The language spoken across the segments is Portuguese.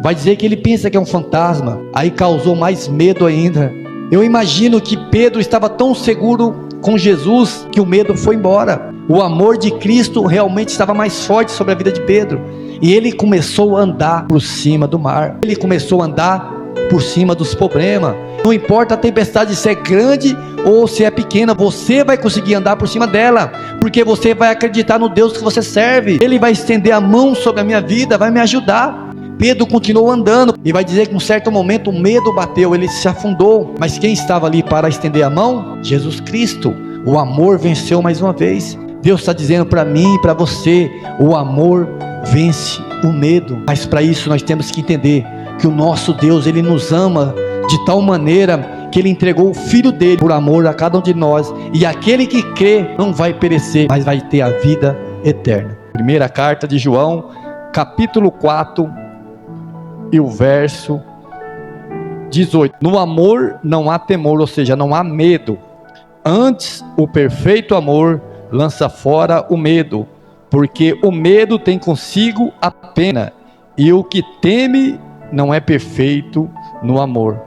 Vai dizer que ele pensa que é um fantasma, aí causou mais medo ainda. Eu imagino que Pedro estava tão seguro com Jesus que o medo foi embora. O amor de Cristo realmente estava mais forte sobre a vida de Pedro, e ele começou a andar por cima do mar, ele começou a andar por cima dos problemas. Não importa a tempestade se é grande ou se é pequena, você vai conseguir andar por cima dela, porque você vai acreditar no Deus que você serve. Ele vai estender a mão sobre a minha vida, vai me ajudar. Pedro continuou andando, e vai dizer que em um certo momento o medo bateu, ele se afundou, mas quem estava ali para estender a mão? Jesus Cristo. O amor venceu mais uma vez. Deus está dizendo para mim e para você: o amor vence o medo. Mas para isso nós temos que entender que o nosso Deus, Ele nos ama de tal maneira que Ele entregou o Filho dele por amor a cada um de nós, e aquele que crê não vai perecer, mas vai ter a vida eterna. Primeira carta de João, capítulo 4 e o verso 18. No amor não há temor, ou seja, não há medo. Antes, o perfeito amor lança fora o medo, porque o medo tem consigo a pena, e o que teme não é perfeito no amor.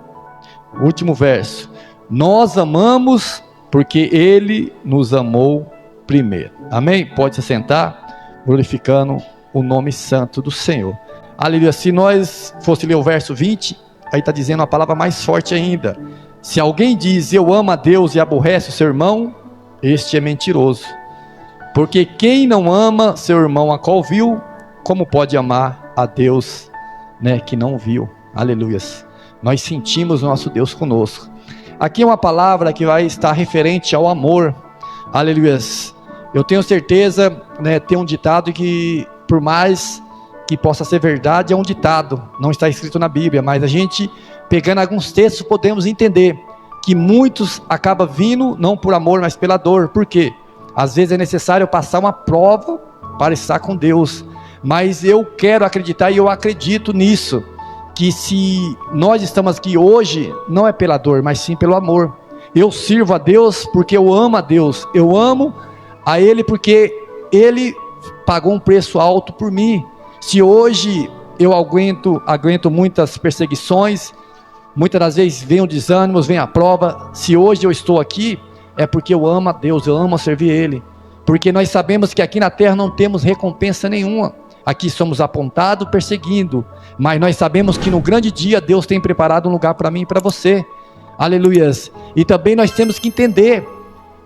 Último verso. Nós amamos porque Ele nos amou primeiro. Amém? Pode se sentar, glorificando o nome santo do Senhor. Aleluia. Se nós fosse ler o verso 20, aí está dizendo uma palavra mais forte ainda. Se alguém diz eu amo a Deus e aborrece o seu irmão, este é mentiroso. Porque quem não ama seu irmão a qual viu, como pode amar a Deus, que não viu? Aleluias. Nós sentimos o nosso Deus conosco. Aqui é uma palavra que vai estar referente ao amor. Aleluias. Eu tenho certeza, tem um ditado que, por mais que possa ser verdade, é um ditado, não está escrito na Bíblia, mas a gente, pegando alguns textos, podemos entender que muitos acabam vindo não por amor, mas pela dor. Por quê? Às vezes é necessário passar uma prova para estar com Deus, mas eu quero acreditar, e eu acredito nisso, que se nós estamos aqui hoje, não é pela dor, mas sim pelo amor. Eu sirvo a Deus porque eu amo a Deus, eu amo a Ele porque Ele pagou um preço alto por mim. Se hoje eu aguento muitas perseguições, muitas das vezes vem o desânimo, vem a prova, se hoje eu estou aqui, é porque eu amo a Deus, eu amo servir Ele, porque nós sabemos que aqui na terra não temos recompensa nenhuma, aqui somos apontados perseguindo, mas nós sabemos que no grande dia Deus tem preparado um lugar para mim e para você. Aleluias. E também nós temos que entender,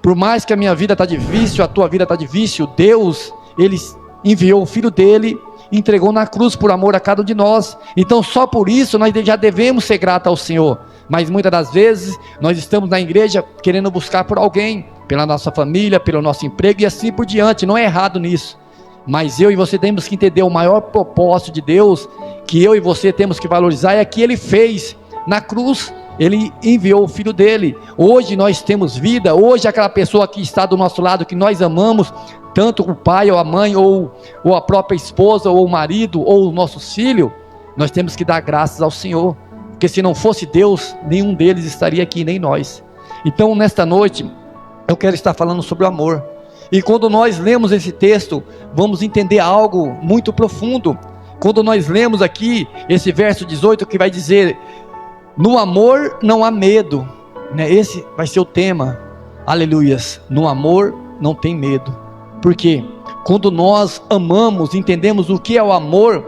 por mais que a minha vida está difícil, a tua vida está difícil, Deus, Ele enviou o Filho dele, entregou na cruz por amor a cada um de nós. Então só por isso nós já devemos ser gratos ao Senhor. Mas muitas das vezes nós estamos na igreja querendo buscar por alguém, pela nossa família, pelo nosso emprego e assim por diante. Não é errado nisso, mas eu e você temos que entender o maior propósito de Deus, que eu e você temos que valorizar, é que Ele fez na cruz. Ele enviou o Filho dele. Hoje nós temos vida. Hoje aquela pessoa que está do nosso lado, que nós amamos, tanto o pai ou a mãe, ou a própria esposa, ou o marido, ou os nossos filhos, nós temos que dar graças ao Senhor, porque se não fosse Deus, nenhum deles estaria aqui, nem nós. Então nesta noite, eu quero estar falando sobre o amor, e quando nós lemos esse texto, vamos entender algo muito profundo. Quando nós lemos aqui, esse verso 18, que vai dizer, no amor não há medo, esse vai ser o tema, aleluias, no amor não tem medo. Porque quando nós amamos, entendemos o que é o amor,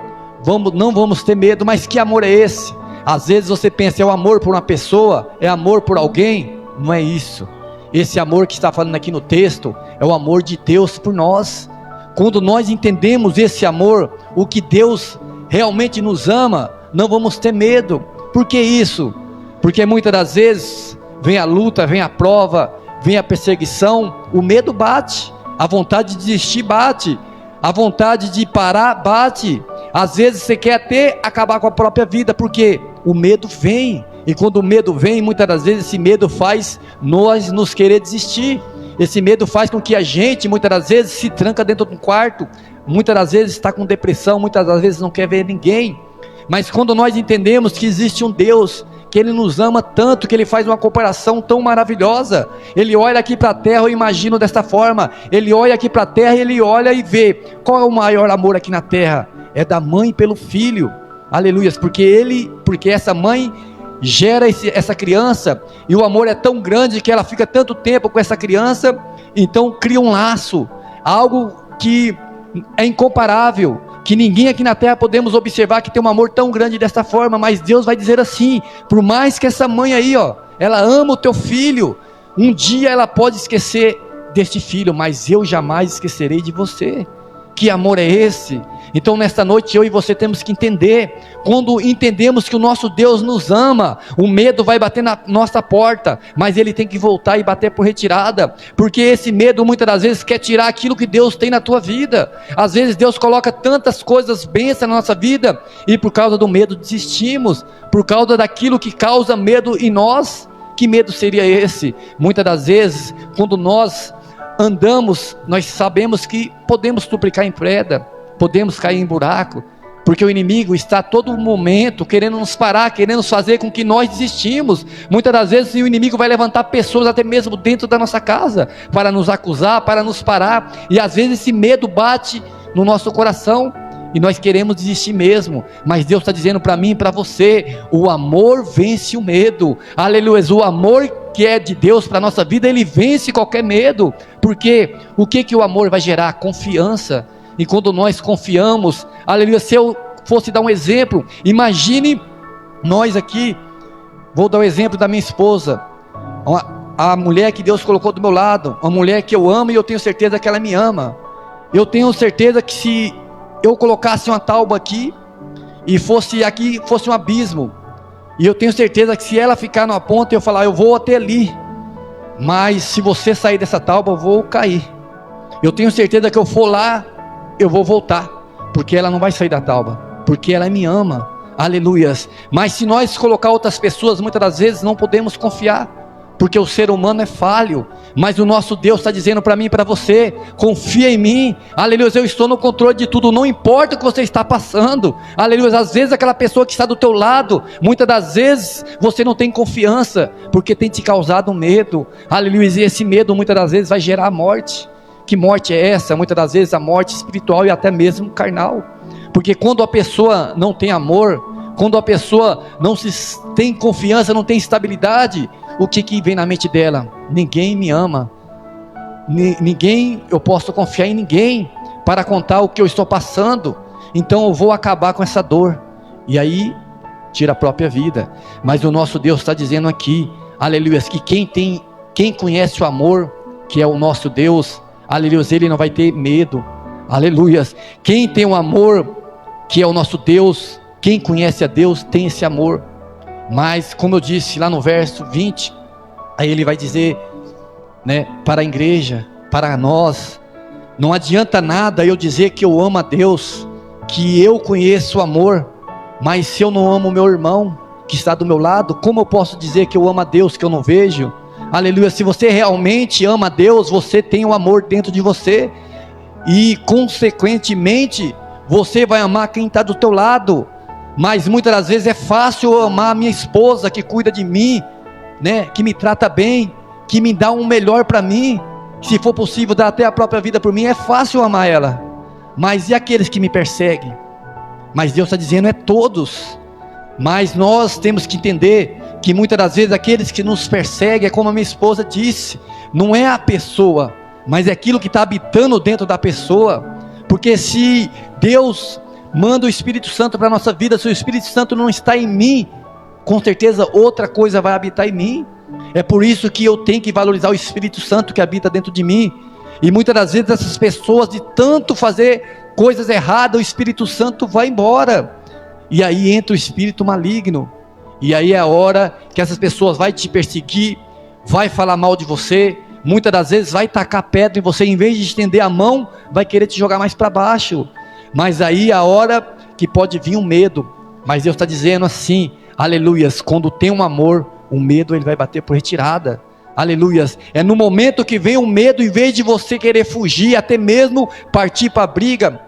não vamos ter medo. Mas que amor é esse? Às vezes você pensa, é o amor por uma pessoa, é amor por alguém. Não é isso. Esse amor que está falando aqui no texto, é o amor de Deus por nós. Quando nós entendemos esse amor, o que Deus realmente nos ama, não vamos ter medo. Por que isso? Porque muitas das vezes, vem a luta, vem a prova, vem a perseguição, o medo bate. A vontade de desistir bate, a vontade de parar bate. Às vezes você quer até acabar com a própria vida, porque o medo vem, e quando o medo vem, muitas das vezes esse medo faz nós nos querer desistir. Esse medo faz com que a gente, muitas das vezes, se tranca dentro de um quarto, muitas das vezes está com depressão, muitas das vezes não quer ver ninguém. Mas quando nós entendemos que existe um Deus que Ele nos ama tanto, que Ele faz uma comparação tão maravilhosa. Ele olha aqui para a terra, eu imagino desta forma, Ele olha aqui para a terra e Ele olha e vê, qual é o maior amor aqui na terra? É da mãe pelo filho, aleluias, porque essa mãe gera essa criança, e o amor é tão grande que ela fica tanto tempo com essa criança, então cria um laço, algo que é incomparável, que ninguém aqui na terra podemos observar que tem um amor tão grande desta forma. Mas Deus vai dizer assim, por mais que essa mãe aí, ela ama o teu filho, um dia ela pode esquecer deste filho, mas eu jamais esquecerei de você. Que amor é esse? Então nesta noite eu e você temos que entender, quando entendemos que o nosso Deus nos ama, o medo vai bater na nossa porta, mas ele tem que voltar e bater por retirada, porque esse medo muitas das vezes quer tirar aquilo que Deus tem na tua vida. Às vezes Deus coloca tantas coisas bênçãos na nossa vida, e por causa do medo desistimos, por causa daquilo que causa medo em nós. Que medo seria esse? Muitas das vezes, quando nós andamos, nós sabemos que podemos duplicar em pedra, podemos cair em buraco, porque o inimigo está a todo momento querendo nos parar, querendo fazer com que nós desistimos. Muitas das vezes o inimigo vai levantar pessoas até mesmo dentro da nossa casa, para nos acusar, para nos parar, e às vezes esse medo bate no nosso coração, e nós queremos desistir mesmo. Mas Deus está dizendo para mim e para você, o amor vence o medo, aleluia. O amor que é de Deus para a nossa vida, ele vence qualquer medo, porque o que o amor vai gerar? Confiança. E quando nós confiamos, aleluia, se eu fosse dar um exemplo, imagine nós aqui, vou dar o exemplo da minha esposa, a mulher que Deus colocou do meu lado, uma mulher que eu amo e eu tenho certeza que ela me ama. Eu tenho certeza que se eu colocasse uma tábua aqui, e fosse um abismo, e eu tenho certeza que se ela ficar numa ponta, eu falar, eu vou até ali, mas se você sair dessa tábua, eu vou cair. Eu tenho certeza que eu for lá, eu vou voltar, porque ela não vai sair da tábua, porque ela me ama, aleluias. Mas se nós colocar outras pessoas, muitas das vezes não podemos confiar, porque o ser humano é falho, mas o nosso Deus está dizendo para mim e para você, confia em mim, aleluia, eu estou no controle de tudo, não importa o que você está passando, aleluia. Às vezes aquela pessoa que está do teu lado, muitas das vezes você não tem confiança, porque tem te causado medo, aleluia, e esse medo muitas das vezes vai gerar morte. Que morte é essa? Muitas das vezes a morte espiritual e até mesmo carnal, porque quando a pessoa não tem amor, quando a pessoa não tem confiança, não tem estabilidade, o que vem na mente dela? Ninguém me ama, ninguém, eu posso confiar em ninguém para contar o que eu estou passando, então eu vou acabar com essa dor, e aí tira a própria vida. Mas o nosso Deus está dizendo aqui, aleluia, que quem conhece o amor, que é o nosso Deus, aleluia, ele não vai ter medo, aleluia. Quem tem o amor, que é o nosso Deus, quem conhece a Deus tem esse amor. Mas como eu disse lá no verso 20, aí ele vai dizer, para a igreja, para nós, não adianta nada eu dizer que eu amo a Deus, que eu conheço o amor, mas se eu não amo o meu irmão que está do meu lado, como eu posso dizer que eu amo a Deus que eu não vejo? Aleluia. Se você realmente ama a Deus, você tem o amor dentro de você, e consequentemente você vai amar quem está do teu lado. Mas muitas das vezes é fácil eu amar a minha esposa que cuida de mim, que me trata bem, que me dá um melhor para mim, se for possível dar até a própria vida por mim. É fácil amar ela, mas e aqueles que me perseguem? Mas Deus está dizendo, é todos. Mas nós temos que entender que muitas das vezes aqueles que nos perseguem, é como a minha esposa disse, não é a pessoa, mas é aquilo que está habitando dentro da pessoa. Porque se Deus manda o Espírito Santo para a nossa vida, se o Espírito Santo não está em mim, com certeza outra coisa vai habitar em mim. É por isso que eu tenho que valorizar o Espírito Santo que habita dentro de mim. E muitas das vezes essas pessoas, de tanto fazer coisas erradas, o Espírito Santo vai embora, e aí entra o espírito maligno, e aí é a hora que essas pessoas vai te perseguir, vai falar mal de você, muitas das vezes vai tacar pedra em você, em vez de estender a mão, vai querer te jogar mais para baixo. Mas aí é a hora que pode vir um medo, mas Deus está dizendo assim, aleluias, quando tem um amor, o medo ele vai bater por retirada, aleluias. É no momento que vem o medo, em vez de você querer fugir, até mesmo partir para a briga,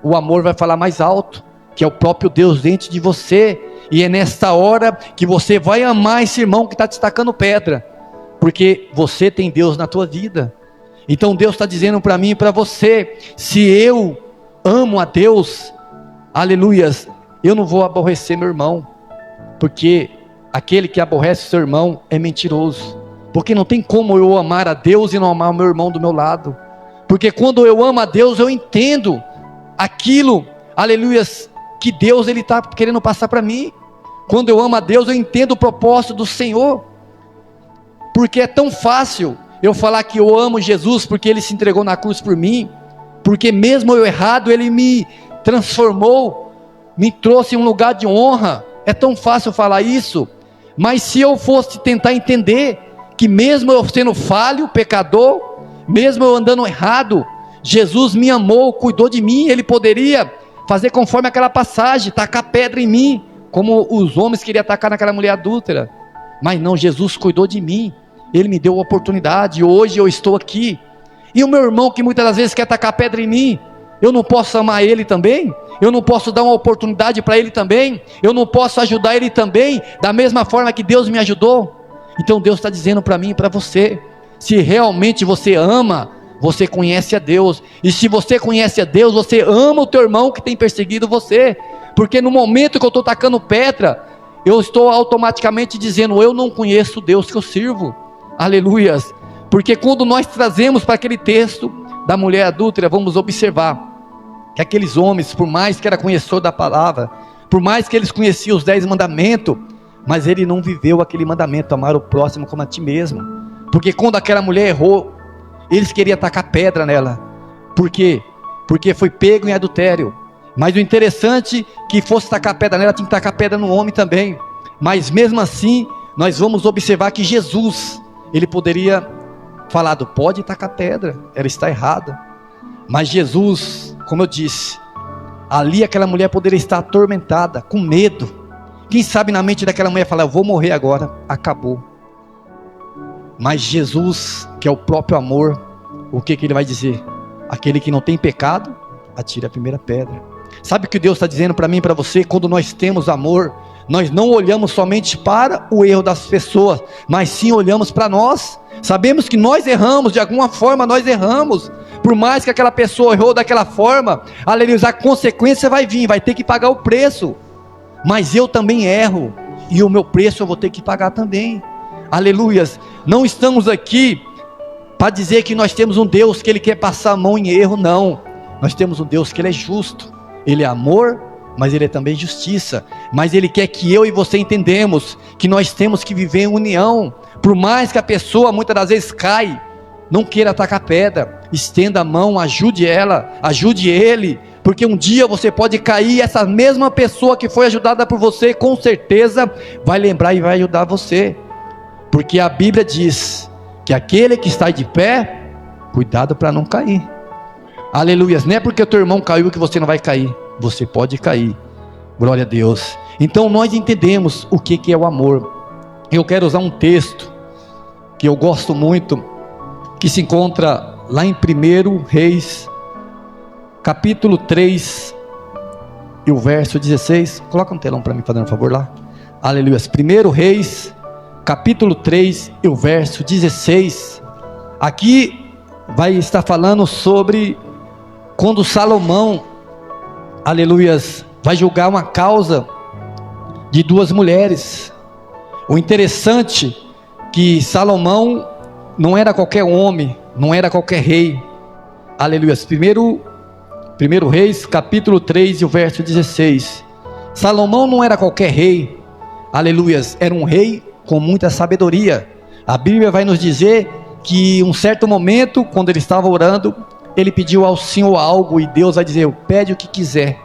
o amor vai falar mais alto, que é o próprio Deus dentro de você, E é nesta hora que você vai amar esse irmão que está te tacando pedra, porque você tem Deus na tua vida. Então Deus está dizendo para mim e para você: se eu amo a Deus, aleluias, eu não vou aborrecer meu irmão, porque aquele que aborrece seu irmão é mentiroso. Porque não tem como eu amar a Deus e não amar o meu irmão do meu lado. Porque quando eu amo a Deus, eu entendo aquilo, aleluias, que Deus ele está querendo passar para mim. Quando eu amo a Deus, eu entendo o propósito do Senhor. Porque é tão fácil eu falar que eu amo Jesus porque Ele se entregou na cruz por mim, porque mesmo eu errado, Ele me transformou, me trouxe em um lugar de honra. É tão fácil falar isso. Mas se eu fosse tentar entender que mesmo eu sendo falho, pecador, mesmo eu andando errado, Jesus me amou, cuidou de mim. Ele poderia fazer conforme aquela passagem, tacar pedra em mim, como os homens queriam atacar naquela mulher adúltera. Mas não, Jesus cuidou de mim, Ele me deu a oportunidade, hoje eu estou aqui. E o meu irmão que muitas das vezes quer tacar pedra em mim, eu não posso amar ele também? Eu não posso dar uma oportunidade para ele também? Eu não posso ajudar ele também, da mesma forma que Deus me ajudou? Então Deus está dizendo para mim e para você: se realmente você ama, você conhece a Deus, e se você conhece a Deus, você ama o teu irmão que tem perseguido você, porque no momento que eu estou tacando pedra, eu estou automaticamente dizendo: eu não conheço o Deus que eu sirvo. Aleluias. Porque quando nós trazemos para aquele texto da mulher adúltera, vamos observar que aqueles homens, por mais que era conhecedor da palavra, por mais que eles conheciam os 10 mandamentos, mas ele não viveu aquele mandamento: amar o próximo como a ti mesmo. Porque quando aquela mulher errou, eles queriam tacar pedra nela. Por quê? Porque foi pego em adultério. Mas o interessante é que fosse tacar pedra nela, tinha que tacar pedra no homem também. Mas mesmo assim, nós vamos observar que Jesus, ele poderia falado: pode tacar pedra, ela está errada. Mas Jesus, como eu disse, ali aquela mulher poderia estar atormentada, com medo. Quem sabe na mente daquela mulher falar: eu vou morrer agora, acabou. Mas Jesus, que é o próprio amor, o que ele vai dizer? Aquele que não tem pecado, atire a primeira pedra. Sabe o que Deus está dizendo para mim e para você? Quando nós temos amor, nós não olhamos somente para o erro das pessoas, mas sim olhamos para nós. Sabemos que nós erramos, de alguma forma nós erramos. Por mais que aquela pessoa errou daquela forma, aleluia, a consequência vai vir, vai ter que pagar o preço. Mas eu também erro, e o meu preço eu vou ter que pagar também. Aleluias. Não estamos aqui para dizer que nós temos um Deus que Ele quer passar a mão em erro, não. Nós temos um Deus que Ele é justo, Ele é amor, mas Ele é também justiça. Mas Ele quer que eu e você entendamos que nós temos que viver em união. Por mais que a pessoa muitas das vezes cai, não queira atacar pedra, estenda a mão, ajude ela, ajude ele, porque um dia você pode cair, e essa mesma pessoa que foi ajudada por você, com certeza vai lembrar e vai ajudar você. Porque a Bíblia diz que aquele que está de pé, cuidado para não cair. Aleluia. Não é porque o teu irmão caiu que você não vai cair, você pode cair. Glória a Deus. Então nós entendemos o que é o amor. Eu quero usar um texto que eu gosto muito, que se encontra lá em 1 Reis, capítulo 3, e o verso 16. Coloca um telão para mim, fazendo um favor lá. Aleluia. 1 Reis, capítulo 3, e o verso 16. Aqui vai estar falando sobre quando Salomão, aleluias, vai julgar uma causa de 2 mulheres. O interessante que Salomão não era qualquer homem, não era qualquer rei. Aleluias. 1 Reis, capítulo 3 e o verso 16. Salomão não era qualquer rei. Aleluias. Era um rei com muita sabedoria. A Bíblia vai nos dizer que um certo momento, quando ele estava orando, ele pediu ao Senhor algo, e Deus vai dizer: pede o que quiser.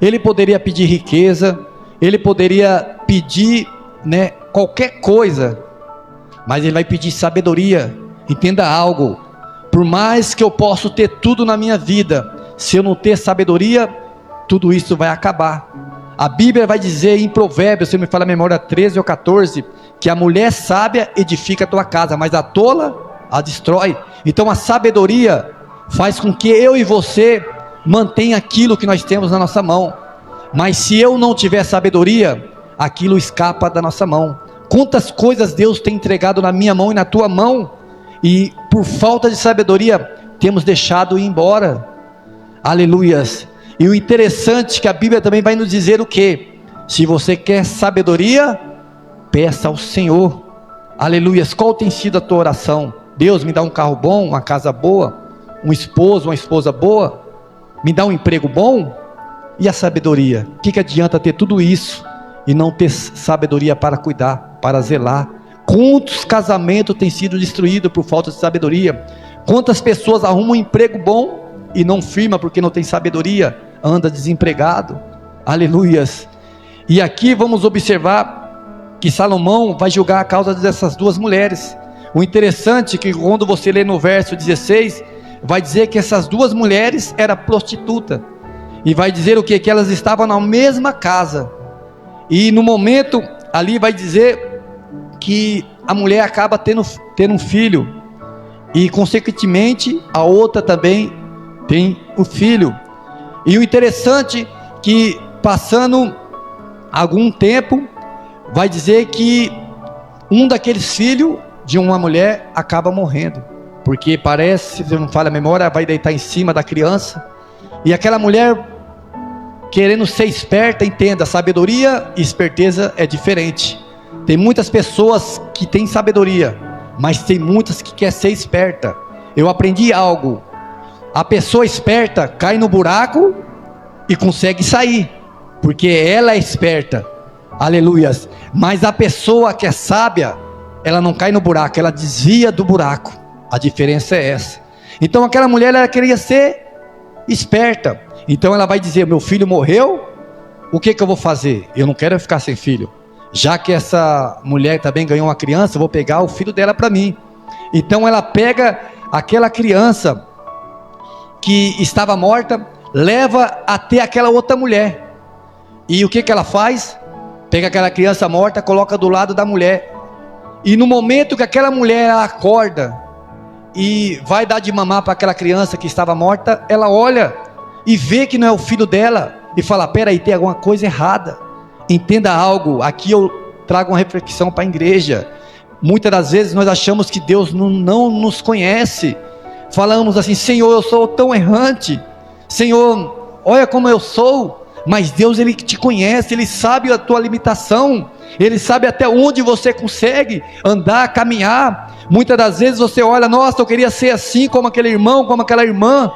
Ele poderia pedir riqueza, ele poderia pedir, qualquer coisa, mas ele vai pedir sabedoria. Entenda algo: por mais que eu possa ter tudo na minha vida, se eu não ter sabedoria, tudo isso vai acabar. A Bíblia vai dizer em Provérbios, se me fala a memória, 13 ou 14, que a mulher sábia edifica a tua casa, mas a tola a destrói. Então a sabedoria faz com que eu e você mantenha aquilo que nós temos na nossa mão. Mas se eu não tiver sabedoria, aquilo escapa da nossa mão. Quantas coisas Deus tem entregado na minha mão e na tua mão, e por falta de sabedoria, temos deixado ir embora. Aleluias. E o interessante é que a Bíblia também vai nos dizer o quê? Se você quer sabedoria, peça ao Senhor. Aleluias. Qual tem sido a tua oração? Deus, me dá um carro bom, uma casa boa, um esposo, uma esposa boa, me dá um emprego bom. E a sabedoria? O que adianta ter tudo isso e não ter sabedoria para cuidar, para zelar? Quantos casamentos têm sido destruídos por falta de sabedoria? Quantas pessoas arrumam um emprego bom e não firma porque não tem sabedoria, anda desempregado? Aleluias. E aqui vamos observar que Salomão vai julgar a causa dessas duas mulheres. O interessante é que quando você lê no verso 16, vai dizer que essas duas mulheres eram prostitutas, e vai dizer o que? Que elas estavam na mesma casa, e no momento ali vai dizer que a mulher acaba tendo um filho, e consequentemente a outra também tem o filho. E o interessante que passando algum tempo, vai dizer que um daqueles filhos de uma mulher acaba morrendo, porque parece, se não falha a memória, vai deitar em cima da criança, e aquela mulher, querendo ser esperta, entenda, sabedoria e esperteza é diferente. Tem muitas pessoas que têm sabedoria, mas tem muitas que querem ser esperta. Eu aprendi algo: a pessoa esperta cai no buraco e consegue sair, porque ela é esperta. Aleluias. Mas a pessoa que é sábia, ela não cai no buraco, ela desvia do buraco. A diferença é essa. Então aquela mulher, ela queria ser esperta, então ela vai dizer: meu filho morreu, o que eu vou fazer? Eu não quero ficar sem filho, já que essa mulher também ganhou uma criança, eu vou pegar o filho dela para mim. Então ela pega aquela criança que estava morta, leva até aquela outra mulher, e o que ela faz? Pega aquela criança morta, coloca do lado da mulher, e no momento que aquela mulher acorda e vai dar de mamar para aquela criança que estava morta, ela olha e vê que não é o filho dela, e fala: peraí, tem alguma coisa errada. Entenda algo, aqui eu trago uma reflexão para a igreja. Muitas das vezes nós achamos que Deus não nos conhece, falamos assim: Senhor, eu sou tão errante, Senhor, olha como eu sou. Mas Deus, Ele te conhece, Ele sabe a tua limitação, Ele sabe até onde você consegue andar, caminhar. Muitas das vezes você olha: nossa, eu queria ser assim, como aquele irmão, como aquela irmã.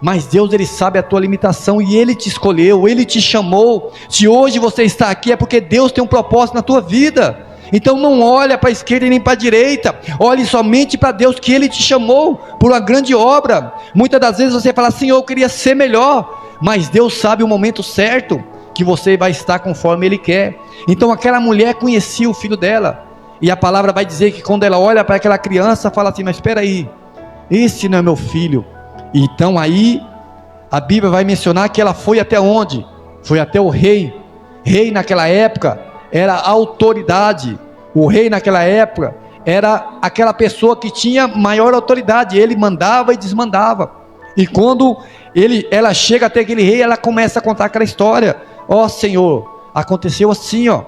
Mas Deus, Ele sabe a tua limitação, e Ele te escolheu, Ele te chamou. Se hoje você está aqui, é porque Deus tem um propósito na tua vida. Então não olha para a esquerda e nem para a direita, olhe somente para Deus, que Ele te chamou por uma grande obra. Muitas das vezes você fala: Senhor, eu queria ser melhor, mas Deus sabe o momento certo que você vai estar conforme Ele quer. Então aquela mulher conhecia o filho dela, e a palavra vai dizer que quando ela olha para aquela criança, fala assim: mas espera aí, esse não é meu filho. Então aí a Bíblia vai mencionar que ela foi até onde? Foi até o rei. Rei naquela época era autoridade. O rei naquela época era aquela pessoa que tinha maior autoridade, ele mandava e desmandava. E quando ela chega até aquele rei, ela começa a contar aquela história: ó Senhor, aconteceu assim, ó,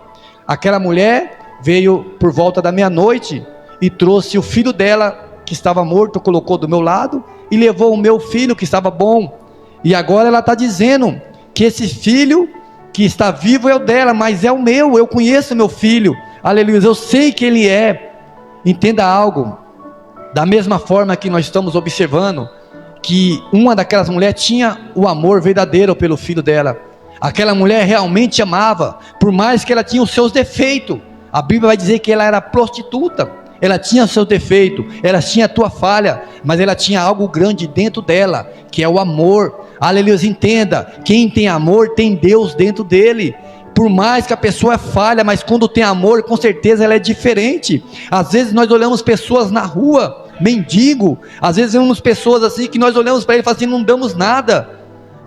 aquela mulher veio por volta da meia-noite e trouxe o filho dela que estava morto, colocou do meu lado, e levou o meu filho que estava bom, e agora ela está dizendo que esse filho que está vivo é o dela, mas é o meu, eu conheço meu filho, aleluia, eu sei que ele é. Entenda algo, da mesma forma que nós estamos observando que uma daquelas mulheres tinha o amor verdadeiro pelo filho dela, aquela mulher realmente amava, por mais que ela tinha os seus defeitos. A Bíblia vai dizer que ela era prostituta, ela tinha seu defeito, ela tinha a tua falha, mas ela tinha algo grande dentro dela, que é o amor. Aleluia, entenda, quem tem amor tem Deus dentro dele. Por mais que a pessoa falha, mas quando tem amor, com certeza ela é diferente. Às vezes nós olhamos pessoas na rua, mendigo, às vezes vemos pessoas assim, que nós olhamos para ele e falamos assim: não damos nada,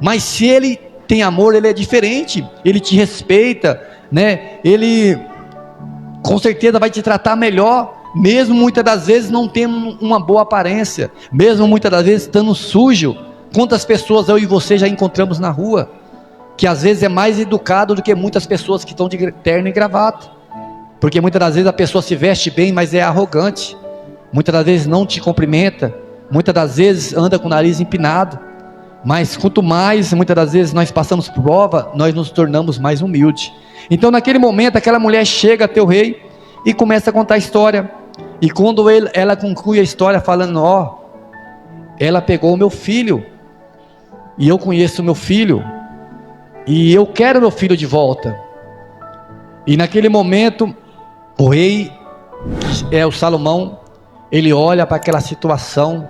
mas se ele tem amor, ele é diferente, ele te respeita, né? Ele com certeza vai te tratar melhor, mesmo muitas das vezes não tendo uma boa aparência, mesmo muitas das vezes estando sujo. Quantas pessoas eu e você já encontramos na rua, que às vezes é mais educado do que muitas pessoas que estão de terno e gravata, porque muitas das vezes a pessoa se veste bem, mas é arrogante, muitas das vezes não te cumprimenta, muitas das vezes anda com o nariz empinado. Mas quanto mais, muitas das vezes, nós passamos por prova, nós nos tornamos mais humildes. Então naquele momento, aquela mulher chega até o rei e começa a contar a história. E quando ela conclui a história falando, ela pegou o meu filho, e eu conheço o meu filho, e eu quero meu filho de volta. E naquele momento, o rei, que é o Salomão, ele olha para aquela situação,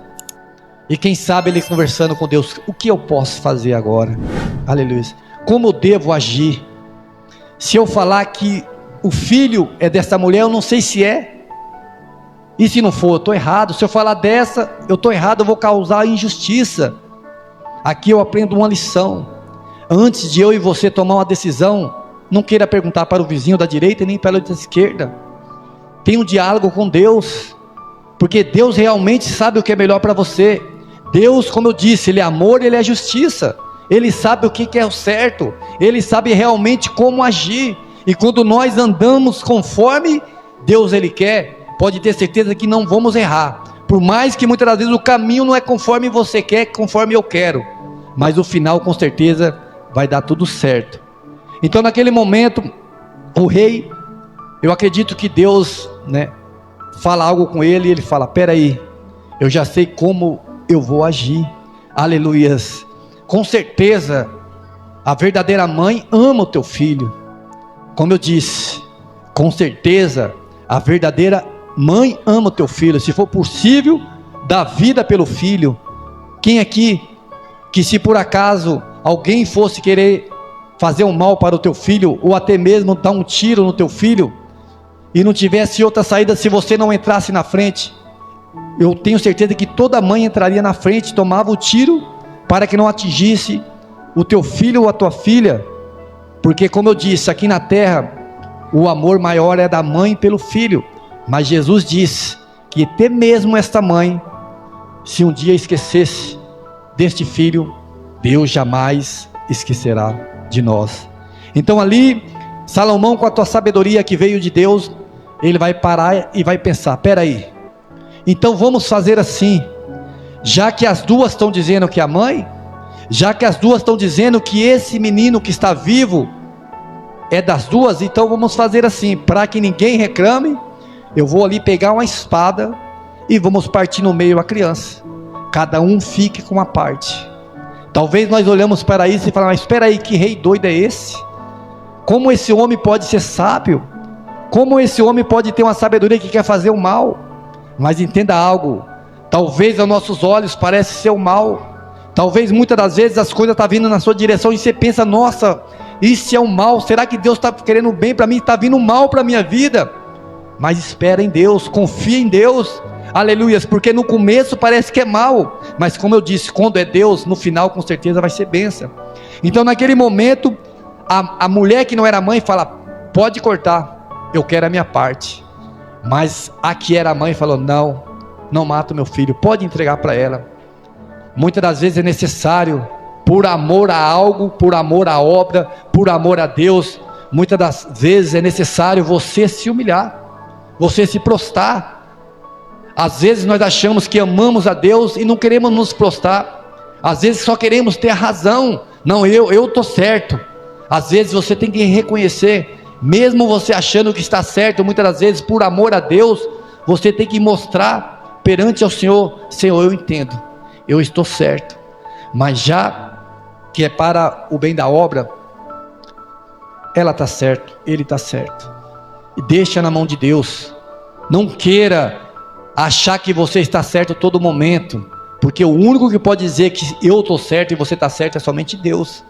e quem sabe ele conversando com Deus, o que eu posso fazer agora? Aleluia. Como eu devo agir? Se eu falar que o filho é dessa mulher, eu não sei se é. E se não for, eu estou errado. Se eu falar dessa, eu estou errado, eu vou causar injustiça. Aqui eu aprendo uma lição. Antes de eu e você tomar uma decisão, não queira perguntar para o vizinho da direita nem para o da esquerda. Tenha um diálogo com Deus, porque Deus realmente sabe o que é melhor para você. Deus, como eu disse, Ele é amor, Ele é justiça, Ele sabe o que é o certo, Ele sabe realmente como agir, e quando nós andamos conforme Deus Ele quer, pode ter certeza que não vamos errar, por mais que muitas das vezes o caminho não é conforme você quer, conforme eu quero, mas o final com certeza vai dar tudo certo. Então naquele momento, o rei, eu acredito que Deus, fala algo com ele, e ele fala, peraí, eu já sei como eu vou agir, aleluias, com certeza, a verdadeira mãe ama o teu filho, como eu disse, com certeza, a verdadeira mãe ama o teu filho, se for possível, dá vida pelo filho. Quem aqui, que se por acaso, alguém fosse querer fazer um mal para o teu filho, ou até mesmo dar um tiro no teu filho, e não tivesse outra saída, se você não entrasse na frente, eu tenho certeza que toda mãe entraria na frente, tomava o tiro, para que não atingisse o teu filho ou a tua filha, porque como eu disse, aqui na terra, o amor maior é da mãe pelo filho, mas Jesus disse, que até mesmo esta mãe, se um dia esquecesse deste filho, Deus jamais esquecerá de nós. Então ali, Salomão, com a tua sabedoria que veio de Deus, ele vai parar e vai pensar, peraí, então vamos fazer assim, já que as duas estão dizendo que é a mãe, já que as duas estão dizendo que esse menino que está vivo é das duas, então vamos fazer assim, para que ninguém reclame, eu vou ali pegar uma espada e vamos partir no meio a criança, cada um fique com uma parte. Talvez nós olhamos para isso e falamos, mas espera aí, que rei doido é esse? Como esse homem pode ser sábio? Como esse homem pode ter uma sabedoria que quer fazer o mal? Mas entenda algo, talvez aos nossos olhos parece ser o mal, talvez muitas das vezes as coisas estão vindo na sua direção e você pensa, nossa, isso é o mal, será que Deus está querendo bem para mim, está vindo mal para a minha vida? Mas espera em Deus, confia em Deus, aleluias, porque no começo parece que é mal, mas como eu disse, quando é Deus, no final com certeza vai ser bênção. Então naquele momento, a mulher que não era mãe fala, pode cortar, eu quero a minha parte. Mas a que era a mãe falou, não mata o meu filho, pode entregar para ela. Muitas das vezes é necessário, por amor a algo, por amor à obra, por amor a Deus, muitas das vezes é necessário você se humilhar, você se prostrar. Às vezes nós achamos que amamos a Deus e não queremos nos prostrar, às vezes só queremos ter a razão, não, eu estou certo. Às vezes você tem que reconhecer, mesmo você achando que está certo, muitas das vezes por amor a Deus, você tem que mostrar perante ao Senhor, Senhor, eu entendo, eu estou certo, mas já que é para o bem da obra, ela está certo, ele está certo, e deixa na mão de Deus. Não queira achar que você está certo todo momento, porque o único que pode dizer que eu estou certo e você está certo é somente Deus.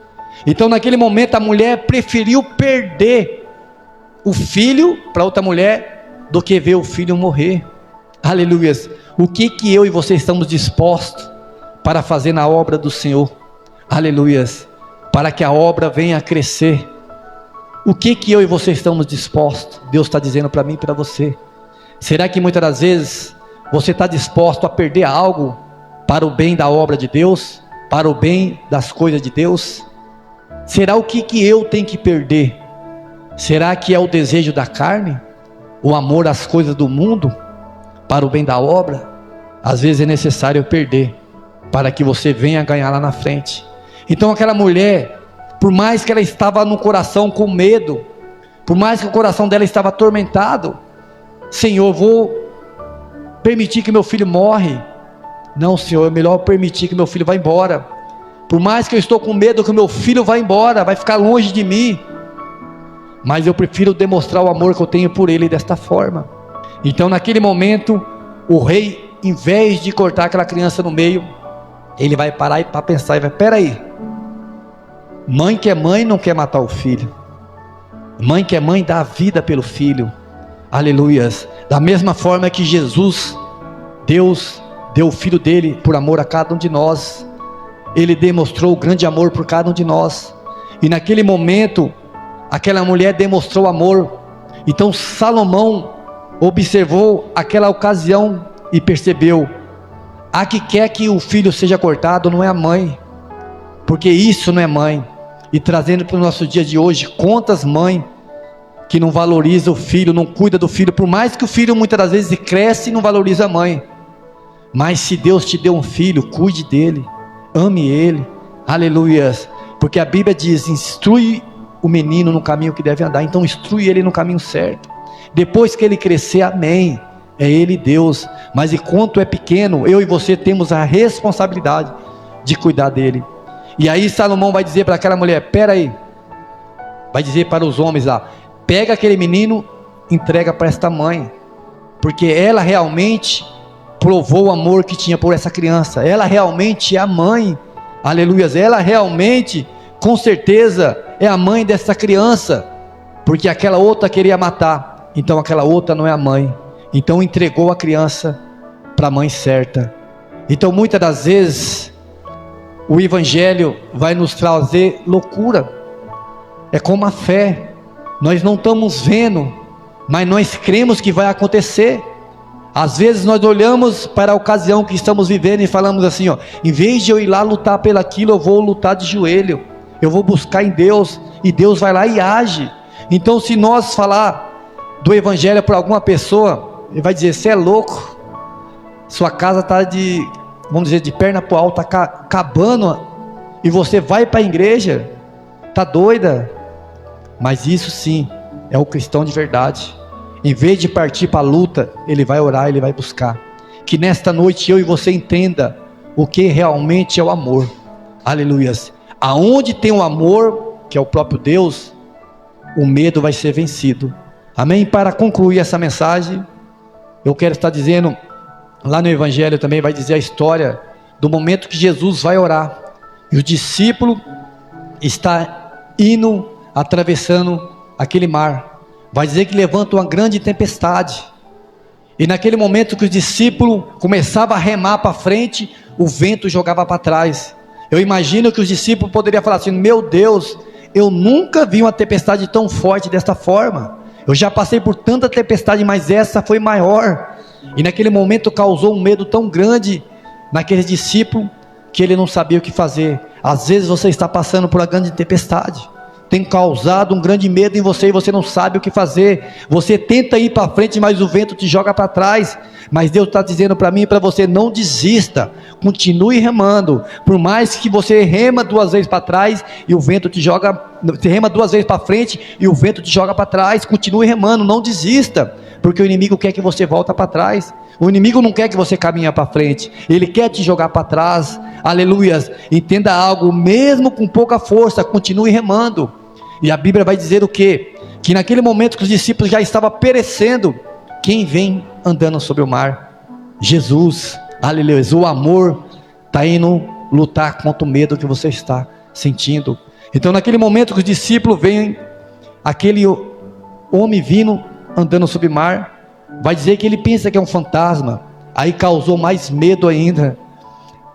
Então naquele momento a mulher preferiu perder o filho para outra mulher do que ver o filho morrer. Aleluias. O que eu e você estamos dispostos para fazer na obra do Senhor? Aleluias. Para que a obra venha a crescer. O que eu e você estamos dispostos? Deus está dizendo para mim e para você. Será que muitas das vezes você está disposto a perder algo para o bem da obra de Deus? Para o bem das coisas de Deus? Será o que eu tenho que perder? Será que é o desejo da carne? O amor às coisas do mundo? Para o bem da obra? Às vezes é necessário perder, para que você venha ganhar lá na frente. Então aquela mulher, por mais que ela estava no coração com medo, por mais que o coração dela estava atormentado, Senhor, vou permitir que meu filho morre? Não, Senhor, é melhor permitir que meu filho vá embora. Por mais que eu estou com medo que o meu filho vá embora, vai ficar longe de mim, mas eu prefiro demonstrar o amor que eu tenho por ele desta forma. Então naquele momento, o rei, em vez de cortar aquela criança no meio, ele vai parar para pensar e vai: peraí, mãe que é mãe não quer matar o filho, mãe que é mãe dá a vida pelo filho, aleluias. Da mesma forma que Jesus, Deus deu o filho dele por amor a cada um de nós, ele demonstrou o grande amor por cada um de nós, e naquele momento, aquela mulher demonstrou amor. Então Salomão observou aquela ocasião e percebeu: a que quer que o filho seja cortado não é a mãe, porque isso não é mãe. E trazendo para o nosso dia de hoje, quantas mães que não valorizam o filho, não cuida do filho, por mais que o filho muitas das vezes cresce e não valoriza a mãe. Mas se Deus te deu um filho, cuide dele, ame ele, aleluias, porque a Bíblia diz: instrui o menino no caminho que deve andar. Então instrui ele no caminho certo, depois que ele crescer, amém, é ele Deus. Mas enquanto é pequeno, eu e você temos a responsabilidade de cuidar dele. E aí Salomão vai dizer para aquela mulher: pera aí, vai dizer para os homens lá: pega aquele menino, entrega para esta mãe, porque ela realmente provou o amor que tinha por essa criança, ela realmente é a mãe, aleluias, ela realmente, com certeza, é a mãe dessa criança, porque aquela outra queria matar, então aquela outra não é a mãe, então entregou a criança para a mãe certa. Então muitas das vezes, o Evangelho vai nos trazer loucura, é como a fé, nós não estamos vendo, mas nós cremos que vai acontecer. Às vezes nós olhamos para a ocasião que estamos vivendo e falamos assim, ó, em vez de eu ir lá lutar pelaquilo, eu vou lutar de joelho, eu vou buscar em Deus, e Deus vai lá e age. Então se nós falar do Evangelho para alguma pessoa, ele vai dizer: você é louco, sua casa está vamos dizer, de perna para o alto, está acabando, e você vai para a igreja, está doida. Mas isso sim, é o cristão de verdade. Em vez de partir para a luta, ele vai orar, ele vai buscar. Que nesta noite eu e você entenda o que realmente é o amor, aleluias. Aonde tem o amor, que é o próprio Deus, o medo vai ser vencido, amém? Para concluir essa mensagem, eu quero estar dizendo, lá no Evangelho também vai dizer a história do momento que Jesus vai orar, e o discípulo está indo, atravessando aquele mar, vai dizer que levanta uma grande tempestade, e naquele momento que o discípulo começava a remar para frente, o vento jogava para trás. Eu imagino que os discípulos poderiam falar assim: meu Deus, eu nunca vi uma tempestade tão forte desta forma, eu já passei por tanta tempestade, mas essa foi maior. E naquele momento causou um medo tão grande naquele discípulo, que ele não sabia o que fazer. Às vezes você está passando por uma grande tempestade, tem causado um grande medo em você, e você não sabe o que fazer. Você tenta ir para frente, mas o vento te joga para trás. Mas Deus está dizendo para mim e para você: não desista, continue remando. Por mais que você rema 2 vezes para trás e o vento te joga, você rema 2 vezes para frente e o vento te joga para trás, continue remando, não desista, porque o inimigo quer que você volte para trás. O inimigo não quer que você caminhe para frente, ele quer te jogar para trás, aleluias. Entenda algo, mesmo com pouca força, continue remando. E a Bíblia vai dizer o quê? Que naquele momento que os discípulos já estavam perecendo, quem vem andando sobre o mar? Jesus, aleluia. O amor está indo lutar contra o medo que você está sentindo. Então naquele momento que os discípulos veem aquele homem vindo andando sobre o mar, vai dizer que ele pensa que é um fantasma, aí causou mais medo ainda.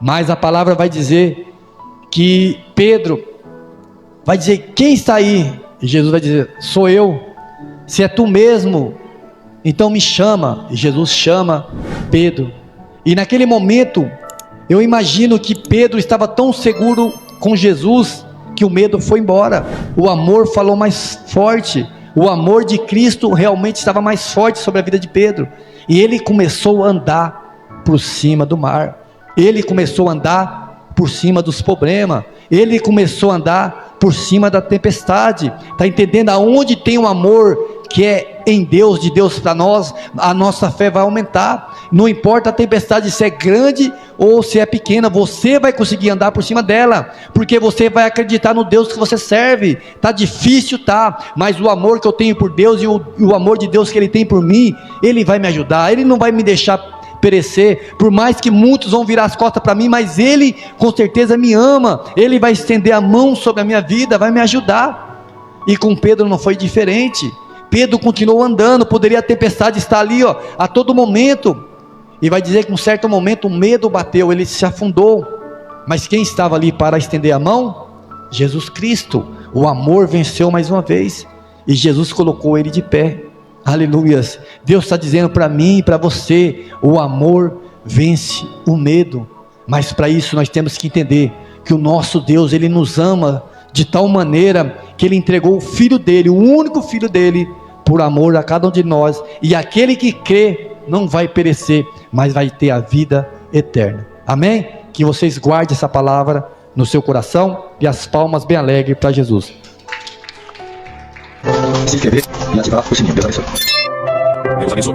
Mas a palavra vai dizer que Pedro vai dizer: quem está aí? E Jesus vai dizer: sou eu. Se é tu mesmo, então me chama. E Jesus chama Pedro. E naquele momento, eu imagino que Pedro estava tão seguro com Jesus, que que o medo foi embora. O amor falou mais forte. O amor de Cristo realmente estava mais forte sobre a vida de Pedro. E ele começou a andar por cima do mar. Ele começou a andar por cima dos problemas. Ele começou a andar por cima da tempestade. Está entendendo? Aonde tem o amor que é em Deus, de Deus para nós, a nossa fé vai aumentar. Não importa a tempestade se é grande ou se é pequena, você vai conseguir andar por cima dela, porque você vai acreditar no Deus que você serve. Está difícil, tá, mas o amor que eu tenho por Deus e o amor de Deus que Ele tem por mim, Ele vai me ajudar, Ele não vai me deixar perecer, por mais que muitos vão virar as costas para mim, mas Ele com certeza me ama, Ele vai estender a mão sobre a minha vida, vai me ajudar. E com Pedro não foi diferente. Pedro continuou andando, poderia a tempestade estar ali, ó, a todo momento, e vai dizer que em um certo momento o medo bateu, ele se afundou, mas quem estava ali para estender a mão? Jesus Cristo. O amor venceu mais uma vez, e Jesus colocou ele de pé. Aleluias. Deus está dizendo para mim e para você, o amor vence o medo, mas para isso nós temos que entender que o nosso Deus, Ele nos ama de tal maneira que Ele entregou o Filho dele, o único Filho dele, por amor a cada um de nós, e aquele que crê não vai perecer, mas vai ter a vida eterna. Amém? Que vocês guardem essa palavra no seu coração, e as palmas bem alegres para Jesus. Se inscrever e ativar o sininho. Deus abençoe. Deus abençoe.